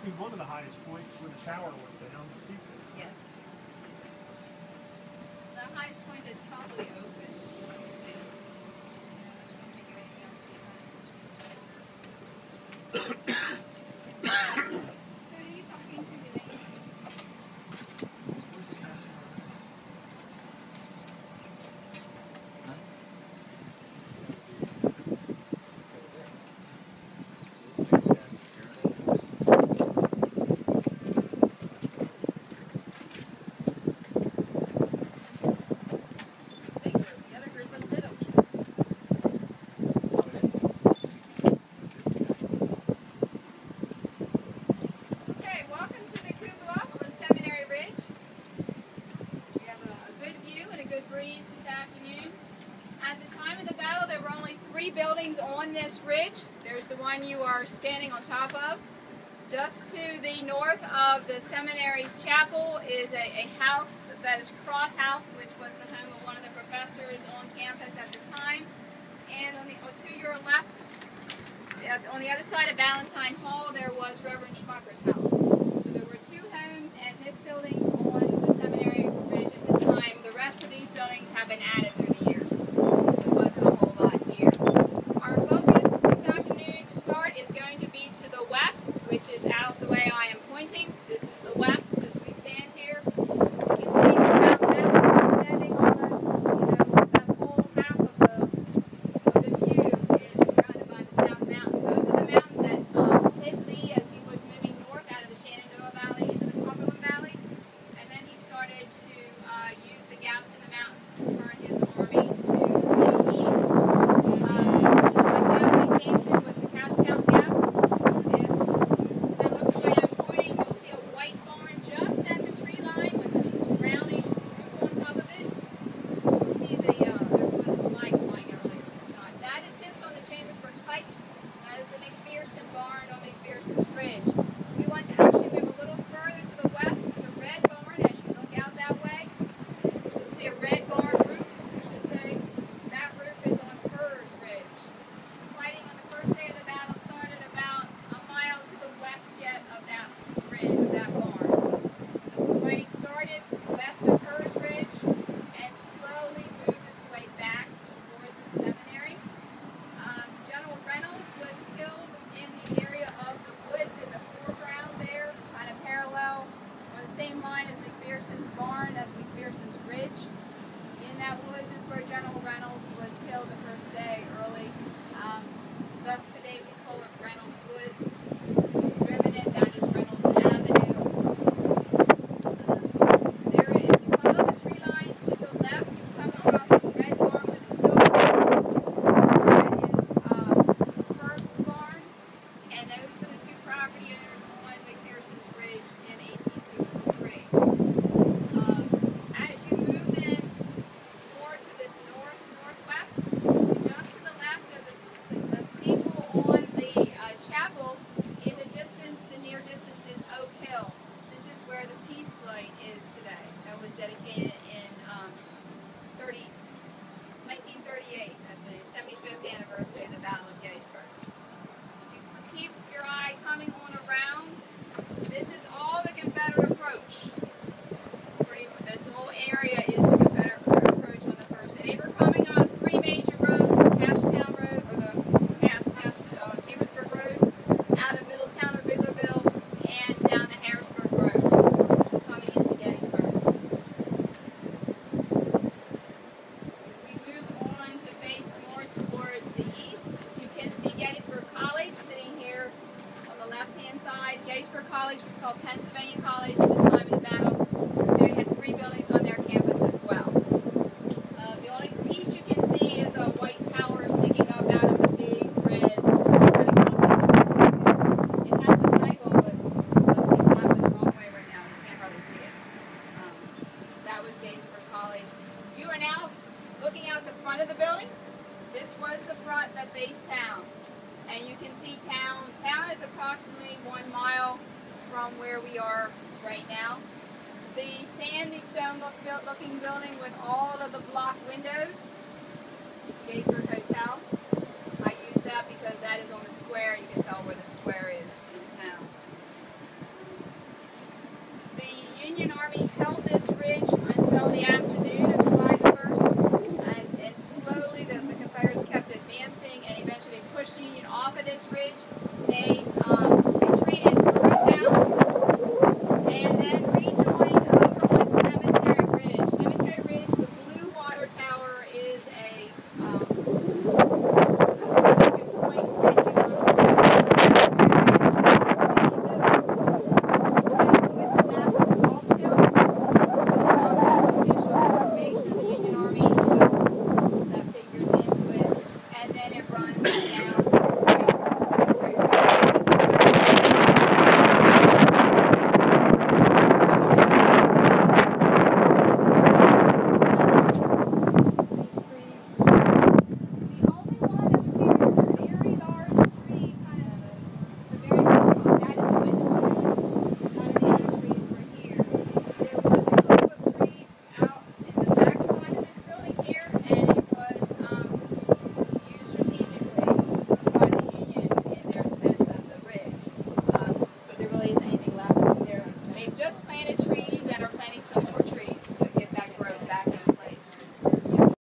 must be one of the highest points where the tower went down to see it. Yes. The highest point that's probably open. Who are you talking to today? Where's the cash Big group. The other group was little. Okay, welcome to the Cupola on Seminary Ridge. We have a good view and a good breeze this afternoon. At the time of the battle, there were only 3 buildings on this ridge. There's the one you are standing on top of. Just to the north of the seminary's chapel is a house that is Cross House, which was the home of one of the professors on campus at the time. And to your left, on the other side of Valentine Hall, there was Reverend Schmucker's house. So there were 2 homes and this building on the Seminary Ridge at the time. The rest of these buildings have been added through the years. There wasn't a whole lot here. Our focus this afternoon to start is going to be to the west, which is out the way I am pointing. This is the west as we stand here. You can see the South Mountains extending almost, that whole half of the view is surrounded by the South Mountains. Those are the mountains that hit Lee as he was moving north out of the Shenandoah Valley into the Cumberland Valley. And then he started to use the gaps in the mountains to turn his army to the east. The gap they came to was the Cashtown Gap. If you kind of look the way I'm pointing, you'll see a white barn just at the tree line with a brownish roof on top of it. You'll see there was a flag flying earlier in the sky. That sits on the Chambersburg Pike. That is the McPherson barn on McPherson's Ridge. We want to actually move a little further to the west to the red barn as you look out that way. You'll see a red barn roof, I should say. That roof is on Furze Ridge. Fighting on the first day of the battle started about a mile to the west yet of that ridge, of that barn. The fighting started west of Furze Ridge and slowly moved its way back towards the seminary. General Reynolds was killed in the area of the woods in the foreground there, kind of parallel on the same line as McPherson's barn. That's McPherson's Ridge. In that woods is where General Reynolds was killed the first day early. Thus today we call it Reynolds Woods. Driven it, that is Reynolds Avenue. There, if you follow the tree line to the left, you come across the red barn with the silver roof. That is Herb's barn, and those were the 2 property owners on McPherson's Ridge in 1863. As you move in more to the northwest, just to the left of the steeple on the chapel, in the distance, the near distance is Oak Hill. This is where the Peace Light is today. That was dedicated in 1938 at the 75th anniversary of the Battle of Gettysburg. Keep your eye coming on around. This is all the Confederate approach. This whole area is the Confederate approach on the first day. They were coming on 3 major roads, the Cashtown Road, or the Chambersburg Road, out of Middletown or Biglerville, and down the Harrisburg Road, coming into Gettysburg. If we move on to face more towards the east, you can see Gettysburg College sitting here on the left-hand side. Gettysburg College was called Pennsylvania College at the time of the battle. They had 3 buildings on their campus as well. The only piece you can see is a white tower sticking up out of the big red helicopter. It has a flagpole, but it must be flying the wrong way right now. You can't hardly see it. That was Gettysburg College. You are now looking out the front of the building. This was the front that faced town. And you can see town. Town is approximately 1 mile from where we are right now. The sandy stone looking building with all of the block windows is the Gettysburg Hotel. I use that because that is on the square. You can tell where the square is in town. They've just planted trees